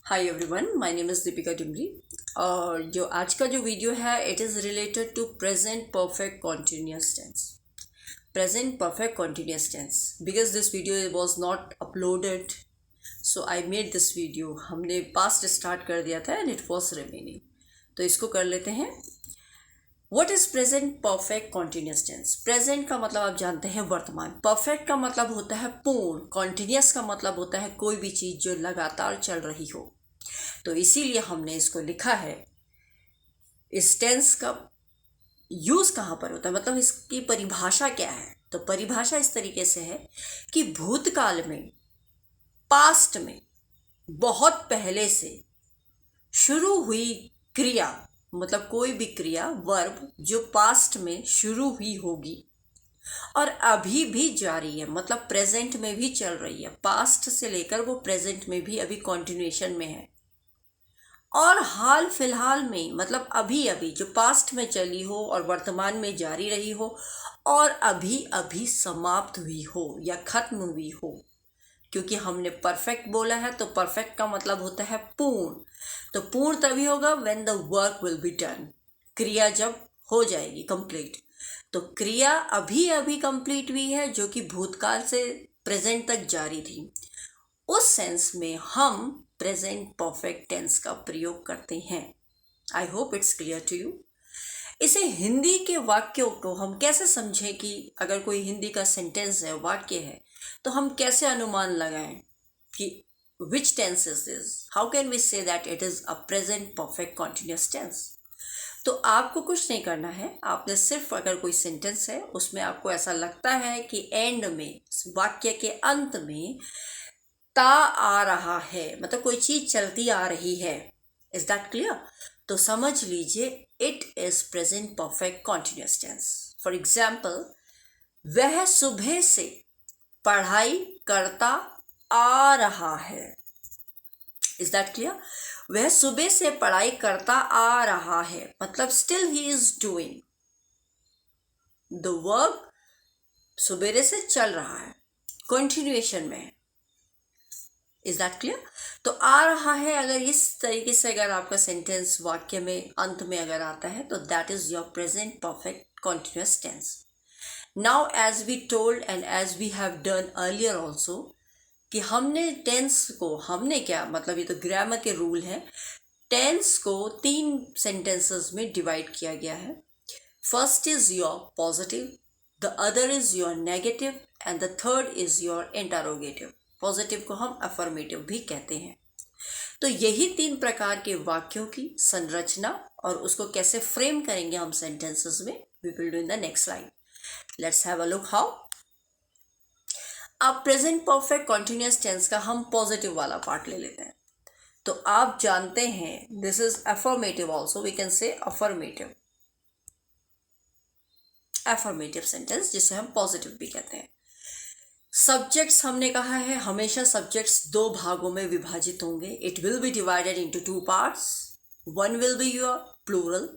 Hi everyone, my name is Deepika Dimri. और जो आज का जो वीडियो है it is related to present perfect continuous tense. Present perfect continuous tense because this video was not uploaded, so I made this video. हमने past start कर दिया था एंड इट वॉज रिमेनिंग, तो इसको कर लेते हैं। What is present perfect continuous tense? Present का मतलब आप जानते हैं वर्तमान, परफेक्ट का मतलब होता है पूर्ण, कॉन्टिन्यूस का मतलब होता है कोई भी चीज़ जो लगातार चल रही हो। तो इसीलिए हमने इसको लिखा है। इस टेंस का यूज कहाँ पर होता है, मतलब इसकी परिभाषा क्या है? तो परिभाषा इस तरीके से है कि भूतकाल में, पास्ट में, बहुत पहले से शुरू हुई क्रिया, मतलब कोई भी क्रिया, वर्ब जो पास्ट में शुरू हुई होगी और अभी भी जारी है, मतलब प्रेजेंट में भी चल रही है। पास्ट से लेकर वो प्रेजेंट में भी अभी कॉन्टिन्यूएशन में है, और हाल फिलहाल में, मतलब अभी अभी जो पास्ट में चली हो और वर्तमान में जारी रही हो और अभी अभी समाप्त हुई हो या खत्म हुई हो। क्योंकि हमने परफेक्ट बोला है तो परफेक्ट का मतलब होता है पूर्ण। तो पूर्ण तभी होगा when the work will be done, क्रिया जब हो जाएगी कंप्लीट। तो क्रिया अभी अभी कंप्लीट हुई है जो कि भूतकाल से प्रेजेंट तक जारी थी। उस सेंस में हम प्रेजेंट परफेक्ट टेंस का प्रयोग करते हैं। I hope it's clear to you. इसे हिंदी के वाक्यों को हम कैसे समझें कि अगर कोई हिंदी का सेंटेंस है, वाक्य है, तो हम कैसे अनुमान लगाएं कि which tense is this? How can we say that it is a present perfect continuous tense? तो आपको कुछ नहीं करना है। आपने सिर्फ, अगर कोई सेंटेंस है उसमें आपको ऐसा लगता है कि एंड में, वाक्य के अंत में ता आ रहा है, मतलब कोई चीज चलती आ रही है, इज दैट क्लियर? तो समझ लीजिए it is present perfect continuous tense. For example, वह सुबह से पढ़ाई करता आ रहा है। Is that clear? वह सुबह से पढ़ाई करता आ रहा है, मतलब still he is doing the work. सुबेरे से चल रहा है, कंटिन्यूएशन में है। Is that clear? तो आ रहा है, अगर इस तरीके से अगर आपका सेंटेंस वाक्य में अंत में अगर आता है तो that is your present perfect continuous tense. Now as we told and as we have done earlier also, कि हमने टेंस को, हमने क्या मतलब, ये तो ग्रामर के रूल है। टेंस को 3 सेंटेंसेस में डिवाइड किया गया है। First is your positive, the other is your negative and the third is your interrogative. Positive को हम अफर्मेटिव भी कहते हैं। तो यही 3 प्रकार के वाक्यों की संरचना और उसको कैसे फ्रेम करेंगे हम सेंटेंसेस में, we will do in the next slide. Let's have a look how. अब प्रेजेंट परफेक्ट कॉन्टिन्यूस टेंस का हम पॉजिटिव वाला पार्ट ले लेते हैं। तो आप जानते हैं this is affirmative also, we can say affirmative, affirmative sentence जिसे हम पॉजिटिव भी कहते हैं। सब्जेक्ट्स हमने कहा है हमेशा सब्जेक्ट्स 2 भागों में विभाजित होंगे। It will be divided into 2 parts. One will be your plural,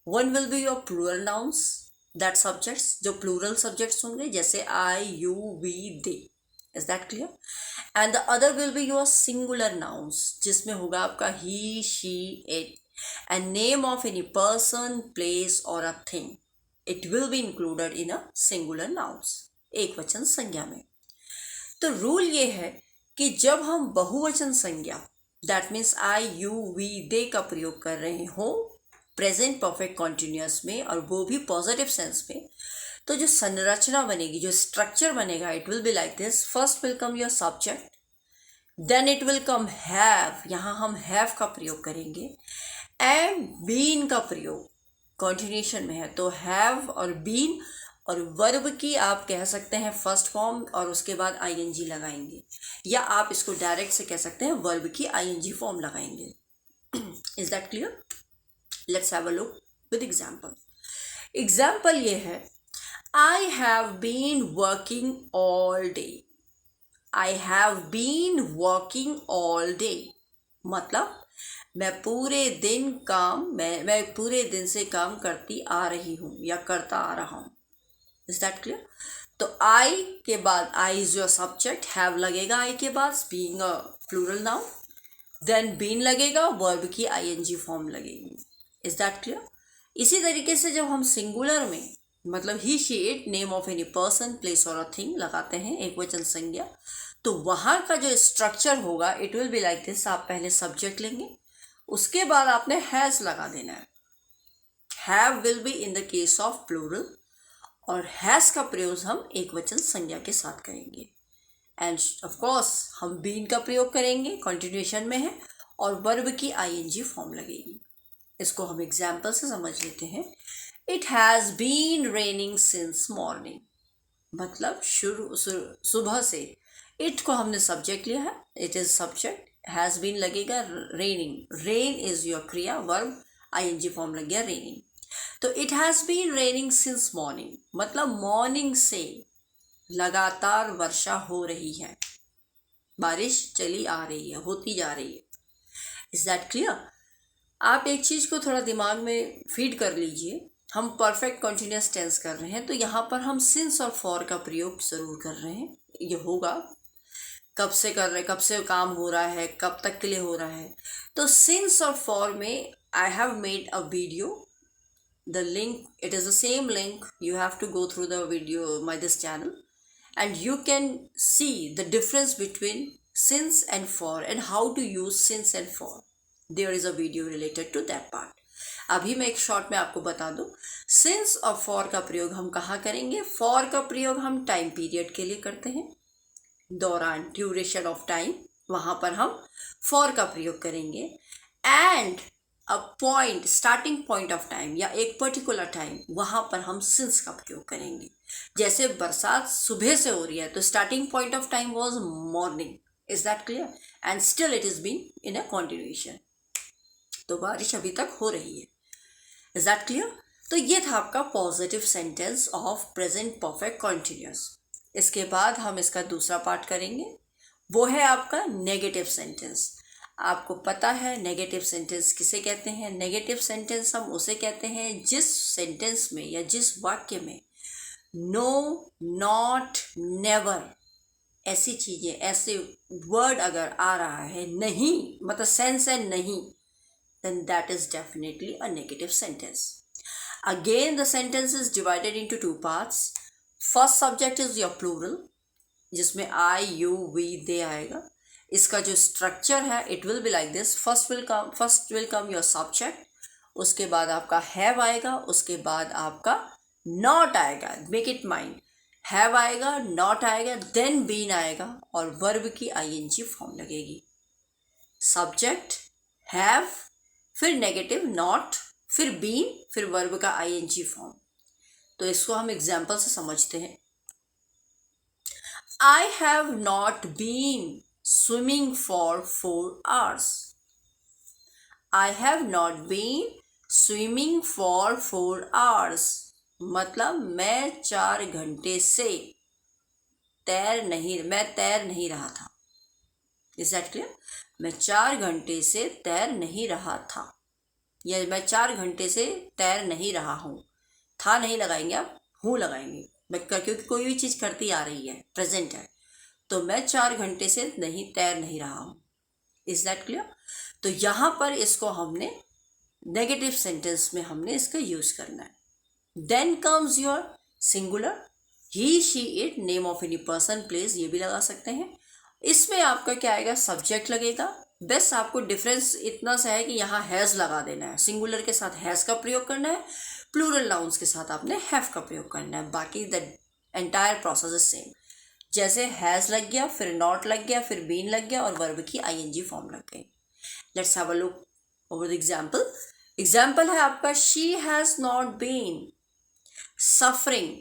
one will be your plural nouns, that subjects जो प्लूरल सब्जेक्ट्स होंगे, जैसे I, you, we, they. Is that clear? And the other will be your singular nouns, जिसमें होगा आपका he, she, it and name of any person, place और a thing. It will be included in a singular nouns, एक वचन संज्ञा में। तो rule ये है कि जब हम बहुवचन संज्ञा, that means I, you, we, they का प्रयोग कर रहे हो प्रेजेंट परफेक्ट कॉन्टिन्यूस में, और वो भी पॉजिटिव सेंस में, तो जो संरचना बनेगी, जो स्ट्रक्चर बनेगा, it will be like this. First will come your subject, then it will come have, यहाँ हम हैव का प्रयोग करेंगे, एंड बीन का प्रयोग कॉन्टिन्यूएशन में है तो हैव और बीन, और वर्ब की आप कह सकते हैं फर्स्ट फॉर्म और उसके बाद आईएनजी लगाएंगे, या आप इसको डायरेक्ट से कह सकते हैं वर्ब की आईएनजी फॉर्म लगाएंगे। Is that clear? Let's have a look with example. Example ये है, I have been working all day. I have been working all day मतलब मैं पूरे दिन काम, मैं पूरे दिन से काम करती आ रही हूँ या करता आ रहा हूँ। Is that clear? तो आई के बाद, I is your subject, have लगेगा आई के बाद, being a plural noun. Then been लगेगा, वर्ब की आईएनजी फॉर्म लगेगी। Is that clear? इसी तरीके से जब हम सिंगुलर में मतलब he she it name of any person place और अ थिंग लगाते हैं, एक वचन संज्ञा, तो वहां का जो स्ट्रक्चर होगा it will be like this. आप पहले सब्जेक्ट लेंगे, उसके बाद आपने हैज लगा देना है। Have will be in the case of plural, और हैज का प्रयोग हम एक वचन संज्ञा के साथ करेंगे। एंड ऑफ कोर्स हम बीन का प्रयोग करेंगे, कंटिन्यूएशन में है, और वर्ब की आईएनजी फॉर्म लगेगी। इसको हम एग्जाम्पल से समझ लेते हैं। It has been raining since morning, मतलब सुबह से। इट को हमने सब्जेक्ट लिया है, it is subject, has been लगेगा रेनिंग, रेन इज योर क्रिया, वर्ब आईएनजी फॉर्म लग गया रेनिंग। तो it has been raining since morning, मतलब मॉर्निंग से लगातार वर्षा हो रही है, बारिश चली आ रही है, होती जा रही है। Is that clear? आप एक चीज़ को थोड़ा दिमाग में फीड कर लीजिए। हम परफेक्ट कंटिन्यूअस टेंस कर रहे हैं, तो यहाँ पर हम सिंस और फॉर का प्रयोग ज़रूर कर रहे हैं। ये होगा कब से कर रहे, कब से काम हो रहा है, कब तक के लिए हो रहा है। तो सिंस और फॉर में I have made a video, the link, it is the same link, you have to go through the video my this channel, and you can see the difference between since and for and how to use since and for. There is a video related to that part. अभी मैं एक short में आपको बता दूं, since और for का प्रयोग हम कहाँ करेंगे। for का प्रयोग हम टाइम पीरियड के लिए करते हैं, दौरान, ड्यूरेशन ऑफ टाइम, वहाँ पर हम for का प्रयोग करेंगे। And a point, starting point of time या एक पर्टिकुलर टाइम, वहाँ पर हम सिंस का प्रयोग करेंगे। जैसे बरसात सुबह से हो रही है, तो starting point of time was morning. Is that clear? And still it is been in a continuation, तो बारिश अभी तक हो रही है। Is that clear? तो ये था आपका positive sentence of present perfect continuous. इसके बाद हम इसका दूसरा पार्ट करेंगे, वो है आपका नेगेटिव सेंटेंस। आपको पता है नेगेटिव सेंटेंस किसे कहते हैं। नेगेटिव सेंटेंस हम उसे कहते हैं जिस सेंटेंस में या जिस वाक्य में नो, नॉट, नेवर ऐसी चीज़ें, ऐसे वर्ड अगर आ रहा है, नहीं मतलब सेंस है नहीं, then that is definitely a negative sentence. Again, the sentence is divided into two parts. First subject is your plural, जिसमें I, you, we, they आएगा। इसका जो स्ट्रक्चर है it will be like this. First will come your subject, उसके बाद आपका have आएगा, उसके बाद आपका नॉट आएगा। मेक इट माइंड, हैव आएगा, नॉट आएगा, देन बीन आएगा, और वर्ब की आईएनजी फॉर्म लगेगी। सब्जेक्ट, हैव, फिर नेगेटिव नॉट, फिर बीन, फिर वर्ब का आईएनजी फॉर्म। तो इसको हम एग्जाम्पल से समझते हैं। I have not been swimming for 4 hours. I have not been swimming for 4 hours. मतलब मैं 4 घंटे से मैं तैर नहीं रहा था। Is that clear? मैं 4 घंटे से तैर नहीं रहा था, या मैं 4 घंटे से तैर नहीं रहा हूँ। था नहीं लगाएंगे आप, हूँ लगाएंगे, क्योंकि कोई भी चीज़ करती आ रही है, प्रेजेंट है, तो मैं 4 घंटे से तैर नहीं रहा हूँ। Is that clear? तो यहाँ पर इसको हमने नेगेटिव सेंटेंस में हमने इसका यूज करना है। Then comes your singular, he, she, it, name of any person, place, ये भी लगा सकते हैं। इसमें आपका क्या आएगा, सब्जेक्ट लगेगा। बस आपको डिफरेंस इतना सा है कि यहाँ हैज़ लगा देना है, सिंगुलर के साथ हैज़ का प्रयोग करना है, प्लूरल नाउन्स के साथ आपने हैव का प्रयोग करना है। बाकी the entire process is same. जैसे हैज़ लग गया, फिर नॉट लग गया, फिर बीन लग गया, और वर्ब की आईएनजी फॉर्म लग गई। Let's have a look over the example. Example है आपका, she has not been suffering.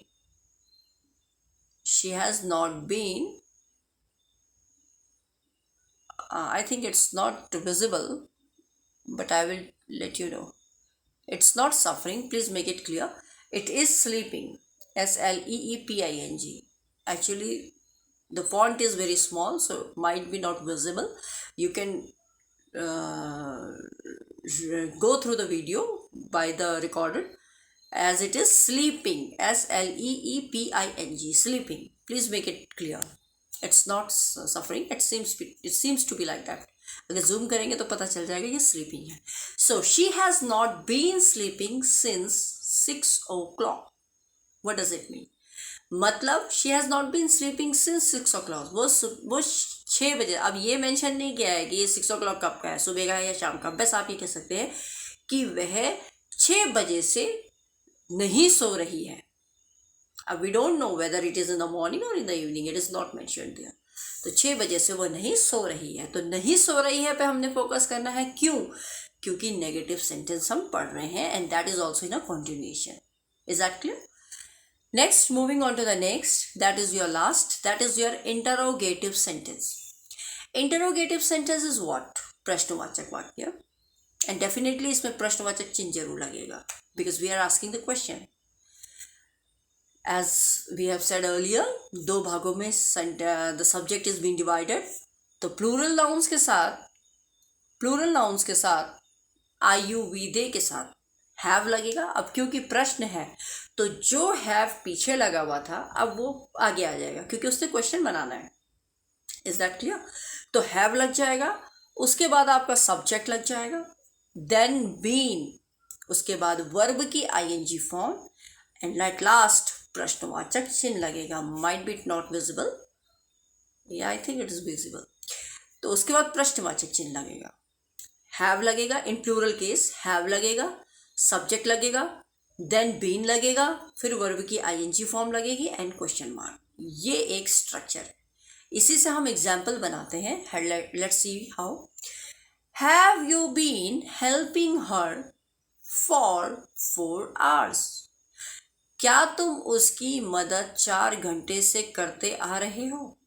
She has not been, I think it's not visible, but I will let you know. It's not suffering, please make it clear. It is sleeping, sleeping. Actually, the font is very small, so might be not visible. You can go through the video by the recorder, as it is sleeping, sleeping, sleeping. Please make it clear. It's not suffering. It seems to be like that. अगर zoom करेंगे तो पता चल जाएगा ये sleeping है. So she has not been sleeping since 6 o'clock. What does it mean? मतलब she has not been sleeping since 6 o'clock. वो 6 बजे. अब ये मेंशन नहीं किया है कि ये 6 o'clock कब का है, सुबह का है या शाम का. बस आप ये कह सकते हैं कि वह 6 बजे से नहीं सो रही है. अब we don't know whether it is in the morning और in the evening, it is not mentioned there. तो 6 बजे से वो नहीं सो रही है. तो नहीं सो रही है पे हमने फोकस करना है. क्यों? क्योंकि नेगेटिव सेंटेंस हम पढ़ रहे हैं and that is also in a continuation. Is that clear? Next, moving on to the next, that is your last, that is your interrogative sentence. Interrogative sentence is what? प्रश्नवाचक वाक्य. And definitely इसमें प्रश्नवाचक चिन्ह जरूर लगेगा because we are asking the question. As we have said earlier, 2 भागों में the subject is being divided. तो plural nouns के साथ I, you, we, they के साथ have लगेगा. अब क्योंकि प्रश्न है तो जो have पीछे लगा हुआ था अब वो आगे आ जाएगा क्योंकि उसने क्वेश्चन बनाना है. Is that clear? तो have लग जाएगा, उसके बाद आपका subject लग जाएगा, then been, उसके बाद वर्ब की ing form, and like last प्रश्नवाचक चिन्ह लगेगा. Might be it not visible, या I think it is visible. तो उसके बाद प्रश्नवाचक चिन्ह लगेगा, हैव लगेगा इन प्लूरल केस, हैव लगेगा, सब्जेक्ट लगेगा, देन बीन लगेगा, फिर वर्ब की आईएनजी फॉर्म लगेगी एंड क्वेश्चन मार्क. ये एक स्ट्रक्चर है. इसी से हम एग्जाम्पल बनाते हैं. Let's see how. Have you been helping her for 4 hours? क्या तुम उसकी मदद 4 घंटे से करते आ रहे हो?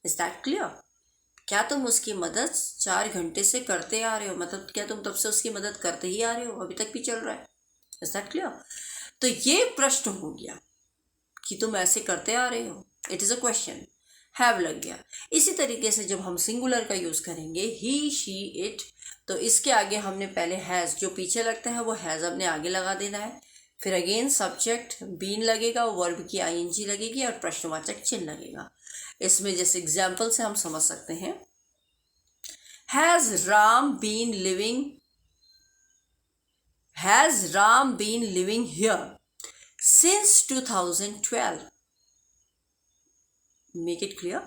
Is that clear? क्या तुम उसकी मदद 4 घंटे से करते आ रहे हो? मतलब क्या तुम तब से उसकी मदद करते ही आ रहे हो, अभी तक भी चल रहा है? Is that clear? तो ये प्रश्न हो गया कि तुम ऐसे करते आ रहे हो. It is a question. Have लग गया. इसी तरीके से जब हम सिंगुलर का यूज़ करेंगे, ही, शी, इट, तो इसके आगे हमने पहले हैज़, जो पीछे लगता है वो हैज़ अपने आगे लगा देना है. फिर अगेन सब्जेक्ट बीन लगेगा, वर्ब की आईएनजी लगेगी और प्रश्नवाचक चिन्ह लगेगा. इसमें जैसे एग्जाम्पल से हम समझ सकते हैं. Has Ram been living here since 2012? Make it clear.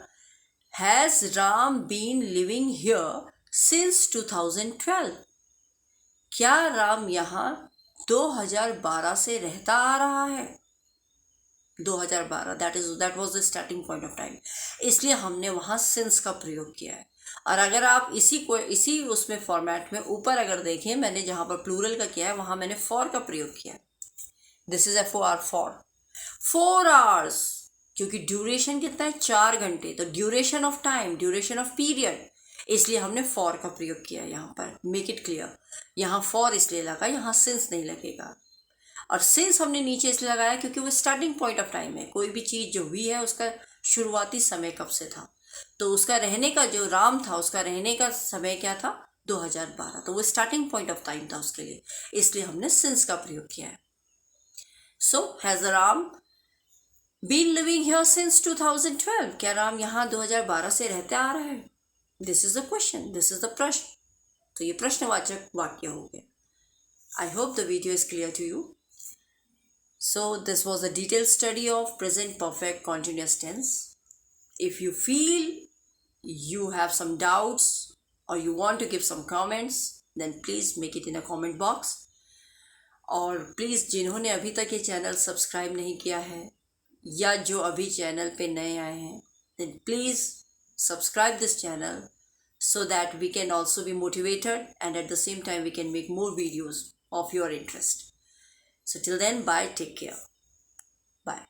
Has Ram been living here since 2012? क्या राम यहाँ 2012 से रहता आ रहा है? 2012 that was the starting point of time, इसलिए हमने वहाँ सिंस का प्रयोग किया है. और अगर आप इसी उसमें फॉर्मेट में ऊपर अगर देखें, मैंने जहाँ पर प्लूरल का किया है वहाँ मैंने फॉर का प्रयोग किया है. This is FOR, for 4 hours, क्योंकि ड्यूरेशन कितना है? 4 घंटे. तो duration of time, duration of period, इसलिए हमने फॉर का प्रयोग किया यहाँ पर. Make it clear. यहाँ फॉर इसलिए लगा, यहाँ सिंस नहीं लगेगा. और सिंस हमने नीचे इसलिए लगाया क्योंकि वो स्टार्टिंग पॉइंट ऑफ टाइम है. कोई भी चीज़ जो हुई है उसका शुरुआती समय कब से था, तो उसका रहने का जो राम था उसका रहने का समय क्या था? 2012. तो वो स्टार्टिंग पॉइंट ऑफ टाइम था उसके लिए, इसलिए हमने सिंस का प्रयोग किया है. So has Ram been living here since 2012? क्या राम यहाँ 2012 से रहते आ रहा है? This is the question, this is the प्रश्न. तो ये प्रश्नवाचक वाक्य हो गया. I hope the video is clear to you. So this was a detailed study of present perfect continuous tense. If you feel you have some doubts or you want to give some comments, then please make it in a comment box. और please जिन्होंने अभी तक ये channel subscribe नहीं किया है या जो अभी चैनल पे नए आए हैं, then please subscribe this channel so that we can also be motivated and at the same time we can make more videos of your interest. So till then, bye, take care. Bye.